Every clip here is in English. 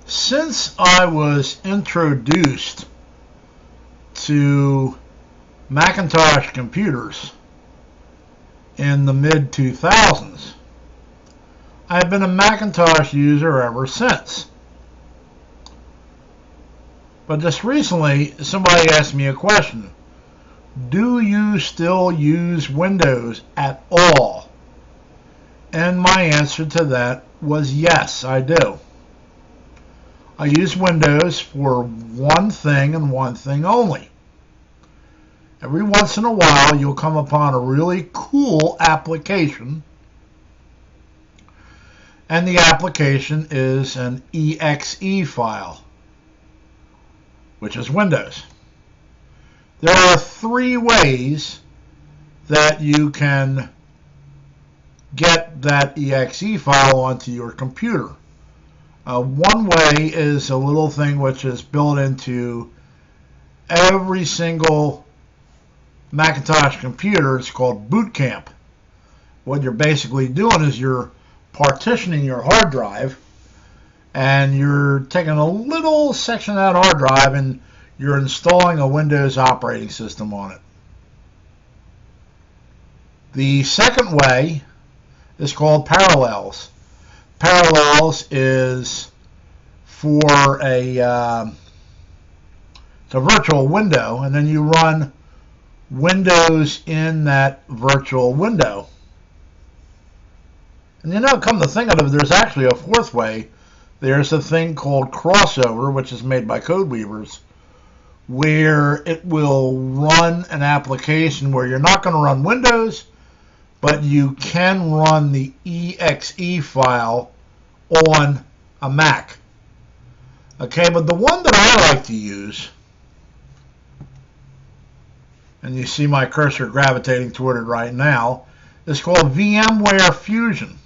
Since I was introduced to Macintosh computers in the mid 2000s, I've been a Macintosh user ever since. But just recently, somebody asked me a question. Do you still use Windows at all? And my answer to that was yes, I do. I use Windows for one thing and one thing only. Every once in a while, you'll come upon a really cool application, and the application is an exe file, which is Windows. There are three ways that you can get that exe file onto your computer. One way is a little thing which is built into every single Macintosh computer. It's called Boot Camp. What you're basically doing is you're partitioning your hard drive, and you're taking a little section of that hard drive and you're installing a Windows operating system on it. The second way is called Parallels. Parallels is for it's a virtual window, and then you run Windows in that virtual window. And come to think of it, there's actually a fourth way. There's a thing called Crossover, which is made by Codeweavers, where it will run an application where you're not going to run Windows, but you can run the exe file on a Mac. Okay, but the one that I like to use, and you see my cursor gravitating toward it right now, is called VMware Fusion.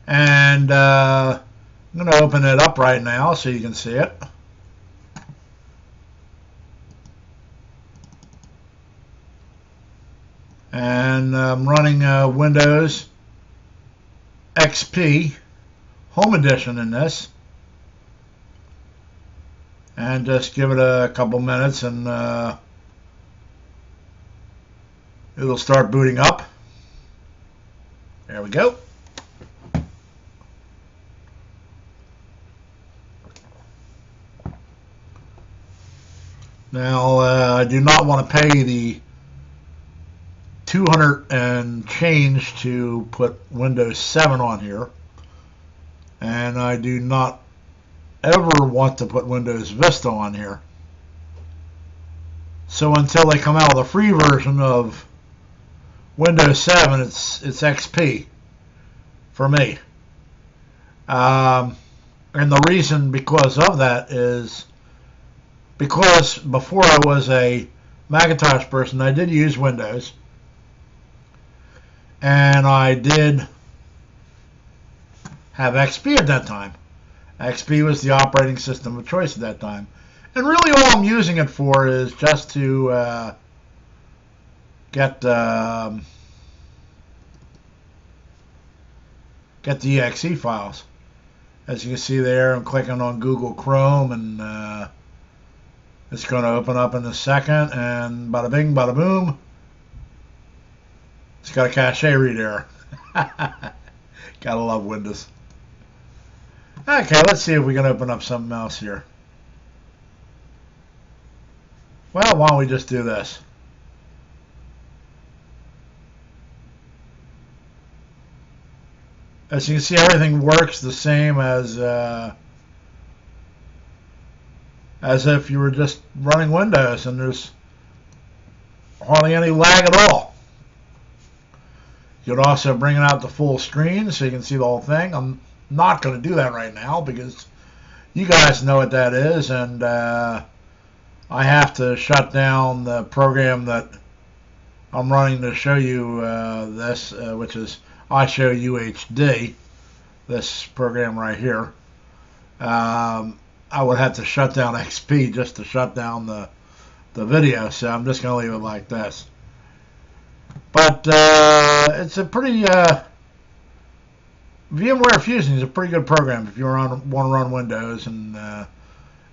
And I'm going to open it up right now so you can see it. And I'm running Windows XP Home Edition in this. And just give it a couple minutes and it'll start booting up. There we go. Now, I do not want to pay the $200 and change to put Windows 7 on here, and I do not ever want to put Windows Vista on here. So until they come out with a free version of Windows 7, it's XP for me. And the reason because of that is because before I was a Macintosh person, I did use Windows. And I did have XP at that time. XP was the operating system of choice at that time. And really all I'm using it for is just to get the exe files. As you can see there, I'm clicking on Google Chrome, and it's going to open up in a second, and bada bing, bada boom. It's got a cache read error. Gotta love Windows. Okay, let's see if we can open up something else here. Well, why don't we just do this? As you can see, everything works the same as if you were just running Windows, and there's hardly any lag at all. You could also bring it out to full screen so you can see the whole thing. I'm not going to do that right now because you guys know what that is, and I have to shut down the program that I'm running to show you this, which is iShowUHD, this program right here. I would have to shut down XP just to shut down the video, so I'm just going to leave it like this. But it's a pretty VMware Fusion is a pretty good program if you want to run Windows, and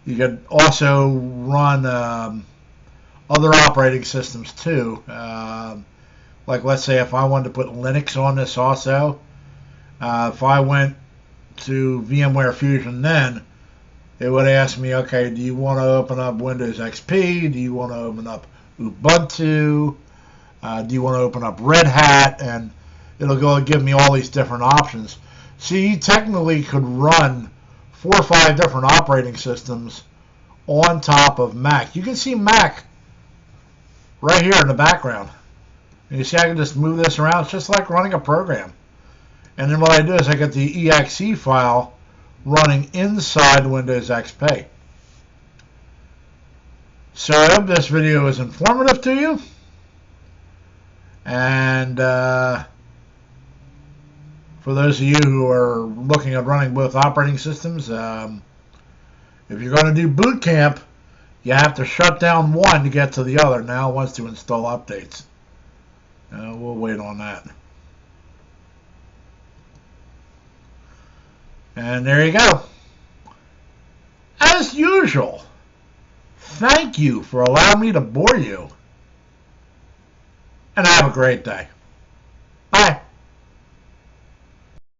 you could also run other operating systems too. Like let's say if I wanted to put Linux on this also, if I went to VMware Fusion, then it would ask me, okay, do you want to open up Windows XP? Do you want to open up Ubuntu? Do you want to open up Red Hat? And it'll go and give me all these different options. So you technically could run 4 or 5 different operating systems on top of Mac. You can see Mac right here in the background. And you see I can just move this around. It's just like running a program. And then what I do is I get the exe file running inside Windows XP. So I hope this video is informative to you. And for those of you who are looking at running both operating systems, if you're going to do boot camp, you have to shut down one to get to the other. Now it wants to install updates. We'll wait on that. And there you go. As usual, thank you for allowing me to bore you. And have a great day.